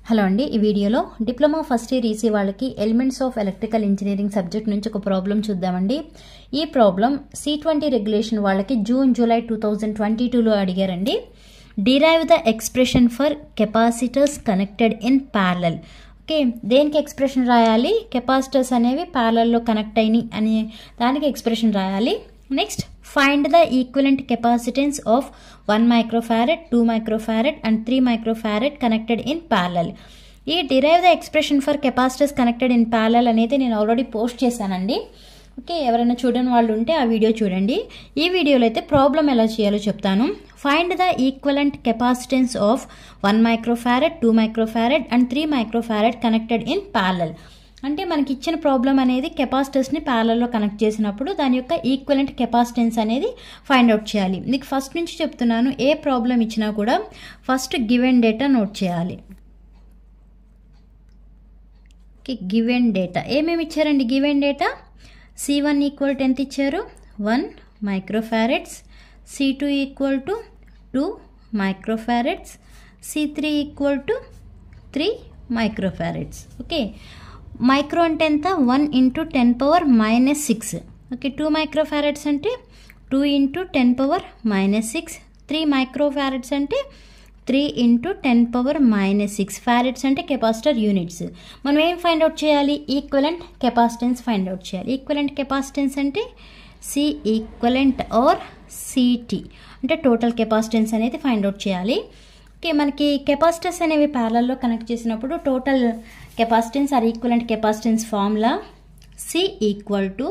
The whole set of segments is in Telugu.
హలో అండి, ఈ వీడియోలో డిప్లొమా ఫస్ట్ ఇయర్ ఈసీ వాళ్ళకి elements of electrical engineering subject నుంచి ఒక ప్రాబ్లం చూద్దామండి. ఈ ప్రాబ్లం C20 రెగ్యులేషన్ వాళ్ళకి జూలై 2022లో అడిగారండి. Derive the expression for capacitors connected in parallel. Okay, దేనికి ఎక్స్ప్రెషన్ రాయాలి? కెపాసిటర్స్ అనేవి ప్యారలల్లో కనెక్ట్ అయినాయి అనే దానికి ఎక్స్ప్రెషన్ రాయాలి. Next, find the equivalent capacitance of 1 microfarad, 2 microfarad and 3 microfarad connected in parallel. ఈ derive the expression for capacitors connected in parallel అనేది నేను ఆల్రెడీ పోస్ట్ చేశానండి. ఓకే, ఎవరైనా చూడని వాళ్ళు ఉంటే ఆ వీడియో చూడండి. ఈ వీడియోలో అయితే ప్రాబ్లం ఎలా చేయాలో చెప్తాను. Find the equivalent capacitance of 1 microfarad, 2 microfarad and 3 microfarad connected in parallel. అంటే మనకి ఇచ్చిన ప్రాబ్లం అనేది కెపాసిటర్స్ని ప్యారలల్లో కనెక్ట్ చేసినప్పుడు దాని యొక్క ఈక్వలెంట్ కెపాసిటెన్స్ అనేది ఫైండ్ అవుట్ చేయాలి. మీకు ఫస్ట్ నుంచి చెప్తున్నాను, ఏ ప్రాబ్లం ఇచ్చినా కూడా ఫస్ట్ గివెన్ డేటా నోట్ చేయాలి. ఓకే, గివెన్ డేటా ఏమేమి ఇచ్చారండి? Given data C1 equal to ఎంత ఇచ్చారు? 1 microfarads, C2 equal to 2 microfarads, C3 equal to 3 microfarads. Okay, micro అంటే ఎంత? 1 × 10⁻⁻6. ఓకే, 2 మైక్రోఫారెడ్స్ అంటే 2 × 10⁻⁻6. 3 మైక్రోఫారెడ్స్ అంటే 3 × 10⁻⁻6. ఫారెడ్స్ అంటే కెపాసిటర్ యూనిట్స్. మనం ఏం ఫైండ్ అవుట్ చేయాలి? ఈక్వలెంట్ కెపాసిటెన్స్ ఫైండ్ అవుట్ చేయాలి. ఈక్వలెంట్ కెపాసిటెన్స్ అంటే సి ఈక్వలెంట్ ఆర్ సిటీ అంటే టోటల్ కెపాసిటెన్స్ అనేది ఫైండ్ అవుట్ చేయాలి. ఓకే, మనకి కెపాసిటర్స్ అనేవి ప్యారలల్లో కనెక్ట్ చేసినప్పుడు total capacitance or equivalent capacitance formula C equal to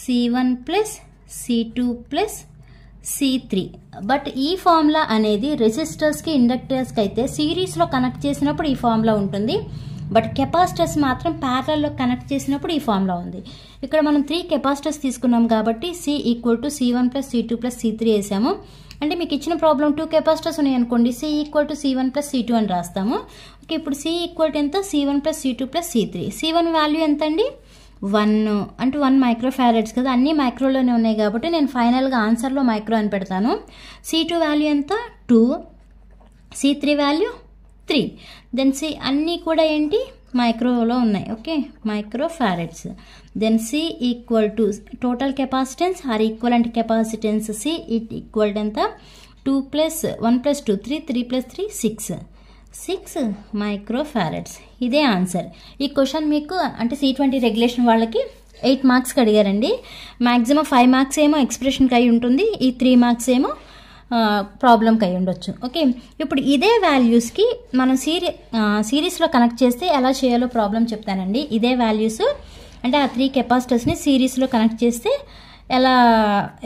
C1 plus C2 plus C3. But ఈ ఫార్ములా అనేది రెసిస్టర్స్కి ఇండక్టర్స్కి అయితే సిరీస్లో కనెక్ట్ చేసినప్పుడు ఈ ఫార్ములా ఉంటుంది. బట్ కెపాసిటర్స్ మాత్రం ప్యారలల్లో కనెక్ట్ చేసినప్పుడు ఈ ఫార్ములా ఉంది. ఇక్కడ మనం 3 కెపాసిటర్స్ తీసుకున్నాం కాబట్టి C equal to C1 plus C2 plus C3 వేసాము. అంటే మీకు ఇచ్చిన ప్రాబ్లం 2 కెపాసిటర్స్ ఉన్నాయి అనుకోండి, C equal to C1 plus C2 అని రాస్తాము. ఓకే, ఇప్పుడు C ఈక్వల్ టు ఎంత? C1 plus C2 plus C3. C1 value ఎంత అండి? 1 అంటే 1 మైక్రోఫారెడ్స్ కదా, అన్నీ మైక్రోలోనే ఉన్నాయి కాబట్టి నేను ఫైనల్గా ఆన్సర్లో మైక్రో అని పెడతాను. C2 వాల్యూ ఎంత? 2. C3 value 3. దెన్ అన్నీ కూడా ఏంటి? మైక్రోలో ఉన్నాయి. Okay, microfarads. Then C equal to total capacitance or equivalent capacitance C it equal ఎంత? 2 ప్లస్ 1 ప్లస్ 2 3, 3 ప్లస్ 3 6 మైక్రోఫారెడ్స్. ఇదే ఆన్సర్. ఈ క్వశ్చన్ మీకు అంటే C20 రెగ్యులేషన్ వాళ్ళకి 8 మార్క్స్కి అడిగారండి. మ్యాక్సిమం 5 మార్క్స్ ఏమో ఎక్స్ప్రెషన్కి అయి ఉంటుంది, ఈ 3 మార్క్స్ ఏమో ప్రాబ్లంకి అయి ఉండొచ్చు. ఓకే, ఇప్పుడు ఇదే వాల్యూస్కి మనం సిరీస్లో కనెక్ట్ చేస్తే ఎలా చేయాలో ప్రాబ్లం చెప్తానండి. ఇదే వాల్యూస్ అంటే ఆ 3 కెపాసిటర్స్ని సిరీస్లో కనెక్ట్ చేస్తే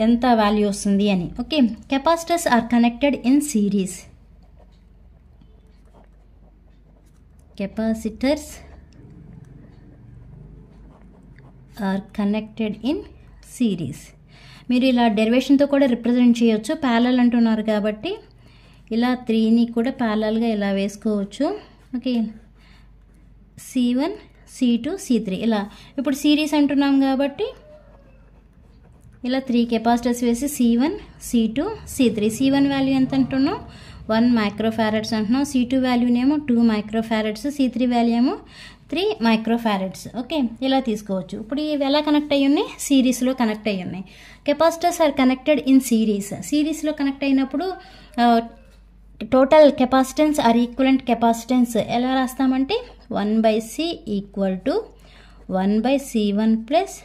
ఎంత వాల్యూ వస్తుంది అని. Okay, capacitors are connected in series. Capacitors are connected in series. మీరు ఇలా డెరివేషన్తో కూడా రిప్రజెంట్ చేయొచ్చు. ప్యారలల్ అంటున్నారు కాబట్టి ఇలా 3ని కూడా ప్యారలల్గా ఇలా వేసుకోవచ్చు. ఓకే, C1 C2 C3 ఇలా. ఇప్పుడు సిరీస్ అంటున్నాం కాబట్టి ఇలా 3 కెపాసిటర్స్ వేసి C1 C2 C3. C1 value ఎంత అంటున్నాం? 1 మైక్రోఫారెడ్స్ అంటున్నాం. C2 వాల్యూనేమో 2 మైక్రోఫారెడ్స్, C3 వాల్యూ ఏమో 3 మైక్రోఫారెడ్స్. ఓకే, ఇలా తీసుకోవచ్చు. ఇప్పుడు ఇవి ఎలా కనెక్ట్ అయ్యి ఉన్నాయి? సిరీస్లో కనెక్ట్ అయ్యి ఉన్నాయి. Capacitors are connected in series. సిరీస్లో కనెక్ట్ అయినప్పుడు total capacitance or equivalent capacitance ఎలా రాస్తామంటే 1/C equal to 1/C1 plus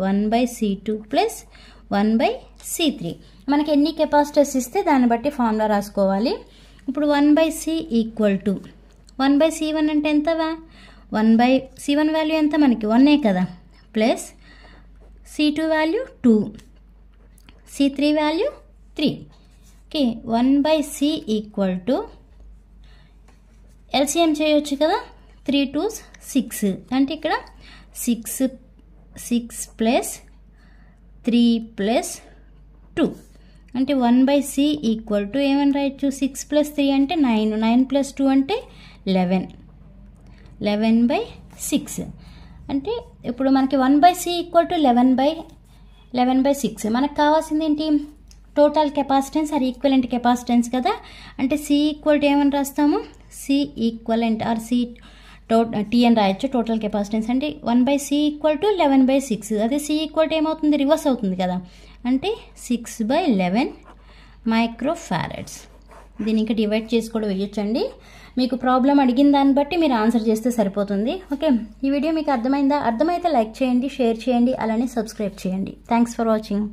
1/C2 plus 1/C3. మనకి ఎన్ని కెపాసిటర్స్ ఇస్తే దాన్ని బట్టి ఫార్ములా రాసుకోవాలి. ఇప్పుడు 1/C ఈక్వల్ టు 1/C1 అంటే ఎంత? C1 వాల్యూ ఎంత? మనకి 1 కదా, plus C2 value 2, C3 value 3. Okay, 1/C equal to LCM చేయొచ్చు కదా, 3 2s 6 అంటే ఇక్కడ 6 ప్లస్ 3 ప్లస్ 2 అంటే 1/C ఈక్వల్ టు ఏమని రాయొచ్చు? 6 ప్లస్ 3 అంటే 9, 9 ప్లస్ 2 అంటే 11/6. అంటే ఇప్పుడు మనకి 1/C ఈక్వల్ టు 11/6. మనకు కావాల్సింది ఏంటి? Total capacitance or equivalent capacitance కదా, అంటే C ఈక్వల్ టు ఏమని రాస్తాము? C equivalent or C T అని రాయొచ్చు. టోటల్ కెపాసిటెన్స్ అంటే 1/c = 11/6. అదే సి ఈక్వల్ టు ఏమవుతుంది, రివర్స్ అవుతుంది కదా, అంటే 6/11 మైక్రో ఫారడ్స్. దీన్ని ఇంకా డివైడ్ చేసి కూడా వేయొచ్చండి. మీకు ప్రాబ్లం అడిగిన దాన్ని బట్టి మీరు ఆన్సర్ చేస్తే సరిపోతుంది. ఓకే, ఈ వీడియో మీకు అర్థమైందా? అర్థమైతే లైక్ చేయండి, షేర్ చేయండి, అలానే సబ్స్క్రైబ్ చేయండి. Thanks for watching.